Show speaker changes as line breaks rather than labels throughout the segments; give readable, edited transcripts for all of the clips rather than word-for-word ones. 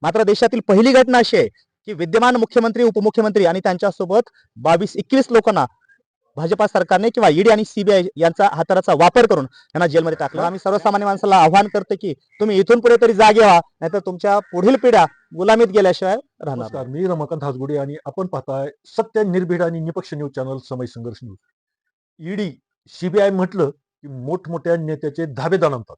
मात्र देशातील पहिली घटना अशी आहे की विद्यमान मुख्यमंत्री, उपमुख्यमंत्री आणि त्यांच्यासोबत 22-21 लोकांना भाजपा सरकारने किंवा ईडी आणि सीबीआय यांचा हाताचा वापर करून त्यांना जेलमध्ये टाकलं. आम्ही सर्वसामान्य माणसाला आव्हान करतो की तुम्ही इथून पुढे तरी जागे व्हा, नाहीतर तुमच्या पुढील पिढ्या गुलामीत गेल्याशिवाय राहणार.
नमस्कार, मी रमाकांत हासगुडे आणि आपण पाहताय सत्य, निर्भीड आणि निपक्ष न्यूज चॅनल समय संघर्ष न्यूज. ईडी, सीबीआय म्हटलं की मोठमोठ्या नेत्याचे धाबे दणाणतात.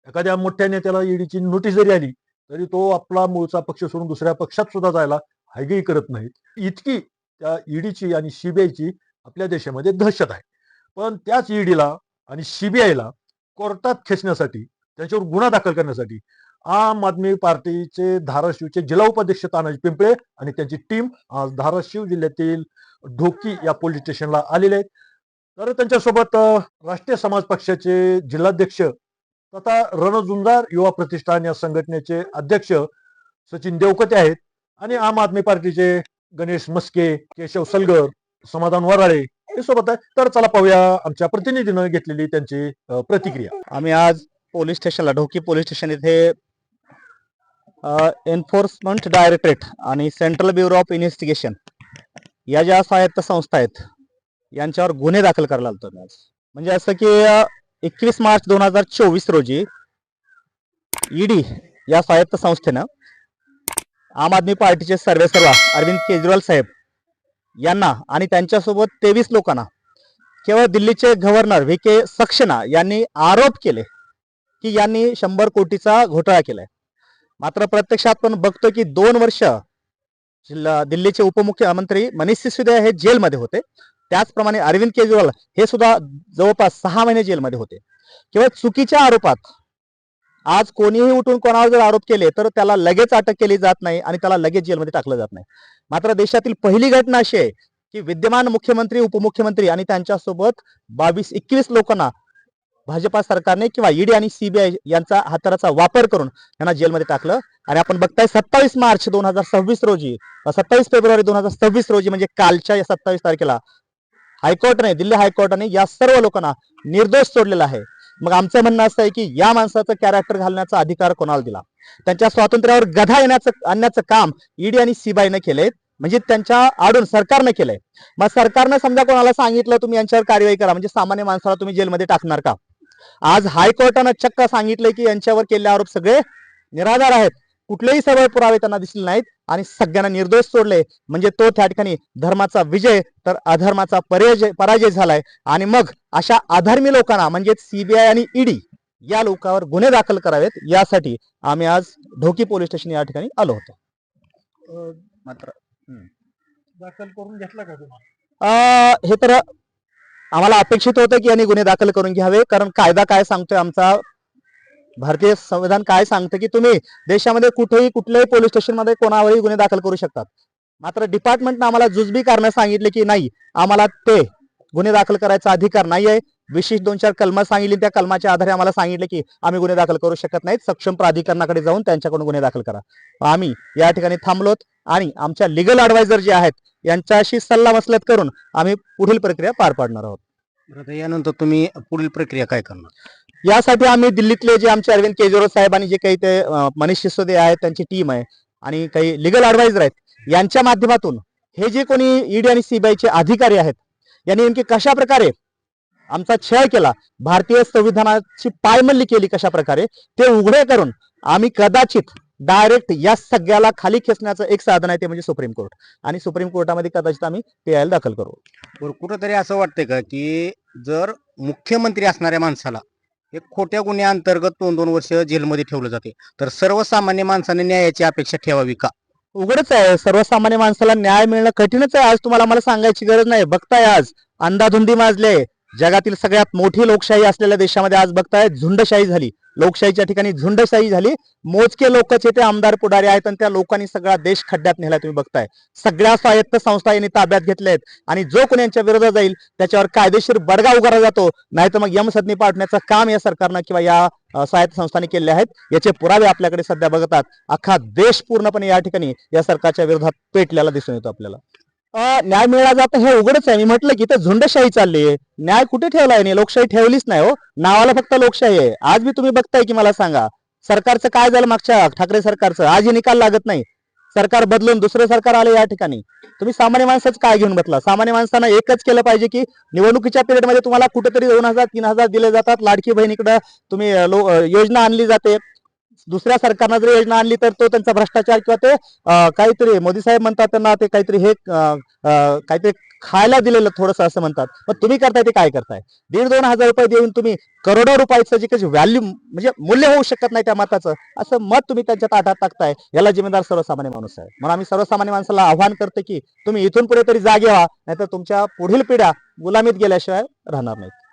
एखाद्या मोठ्या नेत्याला ईडीची नोटीस जरी आली तरी तो आपला मूळचा पक्ष सोडून दुसऱ्या पक्षात सुद्धा जायला हायगई करत नाहीत. इतकी त्या ईडीची आणि सीबीआयची आपल्या देशामध्ये दहशत आहे. पण त्याच ईडीला आणि सीबीआयला कोर्टात खेचण्यासाठी, त्यांच्यावर गुन्हा दाखल करण्यासाठी आम आदमी पार्टीचे धाराशिवचे जिल्हा उपाध्यक्ष तानाजी पिंपळे आणि त्यांची टीम आज धाराशिव जिल्ह्यातील ढोकी या पोलीस स्टेशनला आलेले आहेत. तर त्यांच्यासोबत राष्ट्रीय समाज पक्षाचे जिल्हाध्यक्ष तथा रणझुंजार युवा प्रतिष्ठान या संघटनेचे अध्यक्ष सचिन देवकते आहेत आणि आम आदमी पार्टीचे गणेश मस्के, केशव सलगर, समाधान वराळे हे सोबत आहे. तर चला पाहूया आमच्या प्रतिनिधीनं घेतलेली त्यांची प्रतिक्रिया.
आम्ही आज पोलीस स्टेशनला, ढोकी पोलीस स्टेशन इथे एन्फोर्समेंट डायरेक्टरेट आणि सेंट्रल ब्युरो ऑफ इन्व्हेस्टिगेशन या ज्या स्वायत्त संस्था आहेत यांच्यावर गुन्हे दाखल करायला आलतो मी आज. म्हणजे असं की 21 मार्च 2024 रोजी ईडी या स्वायत्त संस्थेनं आम आदमी पार्टीचे सर्वेसर्वा अरविंद केजरीवाल साहेब यांना आणि त्यांच्यासोबत 23 लोकांना केवळ दिल्लीचे गव्हर्नर व्ही के सक्सेना यांनी आरोप केले की यांनी 100 कोटीचा घोटाळा केलाय. मात्र प्रत्यक्षात पण बघतो की 2 वर्ष दिल्लीचे उपमुख्यमंत्री मनीष सिसोदिया हे जेलमध्ये होते. त्याचप्रमाणे अरविंद केजरीवाल हे सुद्धा जवळपास 6 महिने जेलमध्ये होते. केवळ चुकीच्या आरोपात आज कोणीही उठून कोणावर जर आरोप केले तर त्याला लगेच अटक केली जात नाही आणि त्याला लगेच जेलमध्ये टाकलं जात नाही. मात्र देशातील पहिली घटना अशी आहे की विद्यमान मुख्यमंत्री, उपमुख्यमंत्री आणि त्यांच्यासोबत 22-21 लोकांना भाजपा सरकारने किंवा ईडी आणि सीबीआय यांचा हाताचा वापर करून त्यांना जेलमध्ये टाकलं. आणि आपण बघताय 27 मार्च 2026 रोजी, 27 फेब्रुवारी 2026 रोजी म्हणजे कालच्या 27 तारखेला हायकोर्टाने, दिल्ली हायकोर्टाने या सर्व लोकांना निर्दोष सोडलेला आहे. मग आमचं म्हणणं असं आहे की या माणसाचं कॅरेक्टर घालण्याचा अधिकार कोणाला दिला? त्यांच्या स्वातंत्र्यावर गधा आणण्याचं काम ईडी आणि सीबीआयने केले, म्हणजे त्यांच्या आडून सरकारने केलंय. मग सरकारनं समजा कोणाला सांगितलं तुम्ही यांच्यावर कारवाई करा, म्हणजे सामान्य माणसाला तुम्ही जेलमध्ये टाकणार का? आज हायकोर्टानं चक्क सांगितलंय की यांच्यावर केलेले आरोप सगळे निराधार आहेत, कुठलेही सबळ पुरावे त्यांना दिसले नाहीत आणि सगळ्यांना निर्दोष सोडले. म्हणजे तो त्या ठिकाणी धर्माचा विजय तर अधर्माचा पराजय झालाय. आणि मग अशा अधर्मी लोकांना म्हणजे सीबीआय आणि ईडी या लोकांवर गुन्हे दाखल करावेत यासाठी आम्ही आज ढोकी पोलीस स्टेशन या ठिकाणी आलो होतो.
मात्र दाखल करून घेतला का तुम्हाला?
हे तर आम्हाला अपेक्षित होतं की यांनी गुन्हे दाखल करून घ्यावे, कारण कायदा काय सांगतोय, आमचा भारतीय संविधान काय सांगतं की तुम्ही देशामध्ये कुठेही कुठल्याही पोलीस स्टेशन मध्ये कोणावरही गुन्हे दाखल करू शकतात. मात्र डिपार्टमेंटने आम्हाला जुजबी कारण सांगितले की नाही, आम्हाला ते गुन्हे दाखल करायचा अधिकार नाही आहे. विशेष 2-4 कलम सांगितली, त्या कलमाच्या आधारे आम्हाला सांगितले की आम्ही गुन्हे दाखल करू शकत नाहीत, सक्षम प्राधिकरणाकडे जाऊन त्यांच्याकडून गुन्हे दाखल करा. आम्ही या ठिकाणी थांबलोत आणि आमच्या लिगल ॲडवायझर जे आहेत यांच्याशी सल्लामसलत करून आम्ही पुढील प्रक्रिया पार पाडणार आहोत.
यानंतर तुम्ही पुढील प्रक्रिया काय करणार?
यासाठी आम्ही दिल्लीतले जे आमचे अरविंद केजरीवाल साहेब आणि जे काही ते मनीष सिसोदिया आहेत त्यांची टीम आहे आणि काही लिगल ॲडवायझर आहेत यांच्या माध्यमातून हे जे कोणी ईडी आणि सीबीआयचे अधिकारी आहेत यांनी नेमकी कशा प्रकारे आमचा छळ केला, भारतीय संविधानाची पायमल्ली केली कशा प्रकारे, ते उघडे करून आम्ही कदाचित डायरेक्ट या सगळ्याला खाली खेचण्याचं एक साधन आहे, ते म्हणजे सुप्रीम कोर्ट. आणि सुप्रीम कोर्टामध्ये कदाचित आम्ही PIL दाखल करू.
कुठंतरी असं वाटतंय का की जर मुख्यमंत्री असणाऱ्या माणसाला एक खोट्या गुन्ह्याअंतर्गत 2-2 वर्ष जेलमध्ये ठेवलं जाते तर सर्वसामान्य माणसाने न्यायाची अपेक्षा ठेवावी का?
उघडच आहे, सर्वसामान्य माणसाला न्याय मिळणं कठीणच आहे. आज तुम्हाला मला सांगायची गरज नाही. बघताय आज अंधाधुंदी माजले. जगातील सगळ्यात मोठी लोकशाही असलेल्या देशामध्ये आज बघताय झुंडशाही झाली, लोकशाहीच्या ठिकाणी झुंडशाही झाली. मोजके लोकच ते आमदार पुढारी आहेत आणि त्या लोकांनी सगळा देश खड्ड्यात नेला. तुम्ही बघताय सगळ्या स्वायत्त संस्था यांनी ताब्यात घेतल्यात आणि जो कोणी यांच्या विरोधात जाईल त्याच्यावर कायदेशीर बडगा उगारला जातो, नाहीतर मग यमसदनी पाठवण्याचं काम या सरकारनं किंवा या स्वायत्त संस्थांनी केले आहेत. याचे पुरावे आपल्याकडे सध्या बघतात. अख्खा देश पूर्णपणे या ठिकाणी या सरकारच्या विरोधात पेटलेला दिसून येतो आपल्याला. न्याय मिळाला जातं हे उघडच आहे. मी म्हटलं की तर झुंडशाही चालली आहे, न्याय कुठे ठेवलाय? नाही, लोकशाही ठेवलीच नाही हो, नावाला फक्त लोकशाही आहे. आज मी तुम्ही बघताय की मला सांगा सरकारचं काय झालं मागच्या ठाकरे सरकारचं आजही निकाल लागत नाही. सरकार बदलून दुसरं सरकार आलं या ठिकाणी. तुम्ही सामान्य माणसाच काय घेऊन बसला? सामान्य माणसांना एकच केलं पाहिजे की निवडणुकीच्या पिरियडमध्ये तुम्हाला कुठेतरी 2,000 3,000 दिले जातात. लाडकी बहिणीकडे तुम्ही योजना आणली जाते. दुसऱ्या सरकारनं जर योजना आणली तर तो त्यांचा भ्रष्टाचार किंवा ते काहीतरी मोदी साहेब म्हणतात त्यांना ते काहीतरी हे काहीतरी खायला दिलेलं थोडंसं असं म्हणतात. पण तुम्ही करताय ते काय करताय? 1,500-2,000 रुपये देऊन तुम्ही करोडो रुपयाचं जे काही व्हॅल्यू म्हणजे मूल्य होऊ शकत नाही त्या मताचं असं मत तुम्ही त्यांच्या ताटात टाकताय. याला जिम्मेदार सर्वसामान्य माणूस आहे. म्हणून आम्ही सर्वसामान्य माणसाला आव्हान करतो की तुम्ही इथून पुढे तरी जागे व्हा, नाहीतर तुमच्या पुढील पिढ्या गुलामीत गेल्याशिवाय राहणार नाहीत.